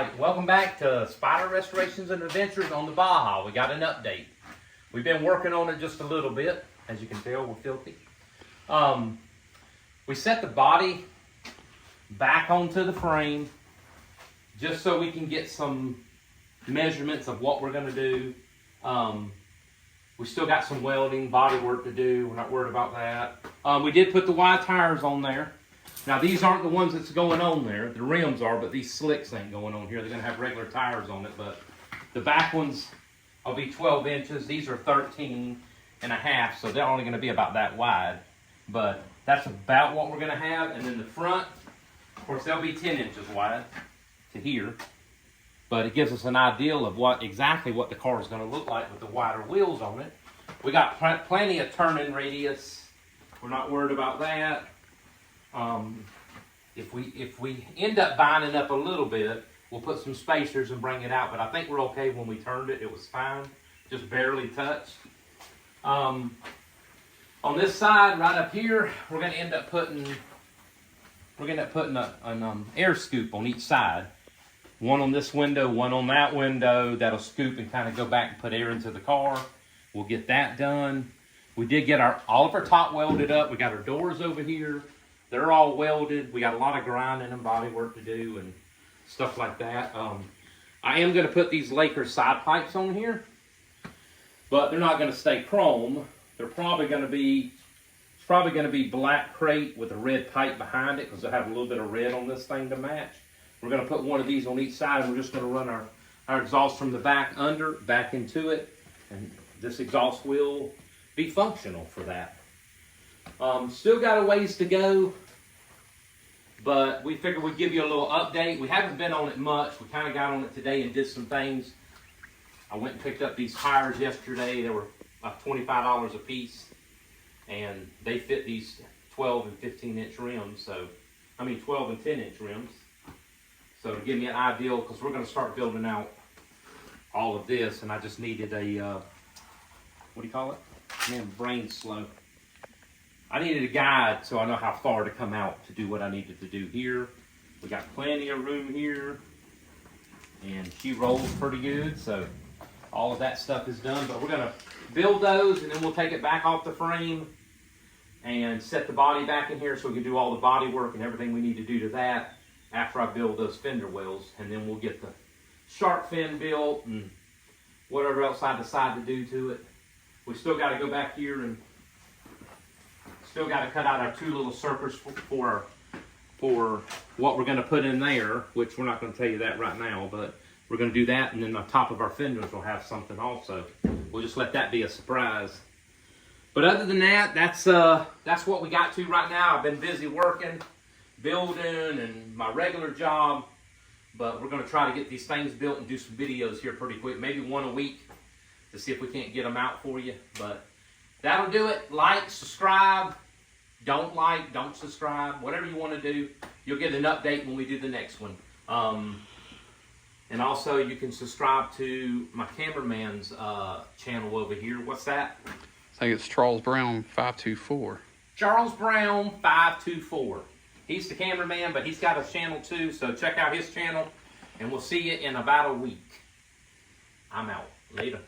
Alright, welcome back to Spider Restorations and Adventures on the Baja. We got an update. We've been working on it just a little bit. As you can tell, we're filthy. We set the body back onto the frame just so we can get some measurements of what we're going to do. We still got some welding, body work to do. We're not worried about that. We did put the wide tires on there. Now these aren't the ones that's going on there. The rims are, but these slicks ain't going on here. They're going to have regular tires on it, but the back ones will be 12 inches. These are 13 and a half, so they're only going to be about that wide. But that's about what we're going to have. And then the front, of course, they'll be 10 inches wide to here. But it gives us an idea of exactly what the car is going to look like with the wider wheels on it. We got plenty of turning radius. We're not worried about that. If we end up binding up a little bit, we'll put some spacers and bring it out. But I think we're okay. When we turned it, it was fine. Just barely touched. On this side, right up here, we're going to end up putting an air scoop on each side. One on this window, one on that window. That'll scoop and kind of go back and put air into the car. We'll get that done. We did get all of our top welded up. We got our doors over here. They're all welded. We got a lot of grinding and body work to do and stuff like that. I am going to put these Lakers side pipes on here, but they're not going to stay chrome. They're probably going to be, it's probably going to be black crate with a red pipe behind it because they'll have a little bit of red on this thing to match. We're going to put one of these on each side, and we're just going to run our exhaust from the back back into it, and this exhaust will be functional for that. Still got a ways to go, but we figured we'd give you a little update. We haven't been on it much. We kind of got on it today and did some things. I went and picked up these tires yesterday. They were about $25 a piece, and they fit these 12 and 15-inch rims. So, 12 and 10-inch rims. So to give me an idea, because we're going to start building out all of this, and I just needed a, what do you call it? Man, brain's slow. I needed a guide so I know how far to come out to do what I needed to do here. We got plenty of room here, and she rolls pretty good, so all of that stuff is done. But we're going to build those, and then we'll take it back off the frame and set the body back in here so we can do all the body work and everything we need to do to that after I build those fender wells. And then we'll get the shark fin built and whatever else I decide to do to it. We still got to go back here and still got to cut out our two little circles for what we're going to put in there, which we're not going to tell you that right now, but we're going to do that, and then on top of our fenders we'll have something also. We'll just let that be a surprise. But other than that, that's what we got to right now. I've been busy working, building, and my regular job, but we're going to try to get these things built and do some videos here pretty quick, maybe one a week, to see if we can't get them out for you. But that'll do it. Like, subscribe. Don't like, don't subscribe. Whatever you want to do, you'll get an update when we do the next one. And also, you can subscribe to my cameraman's channel over here. What's that? I think it's Charles Brown 524. Charles Brown 524. He's the cameraman, but he's got a channel too. So check out his channel, and we'll see you in about a week. I'm out. Later.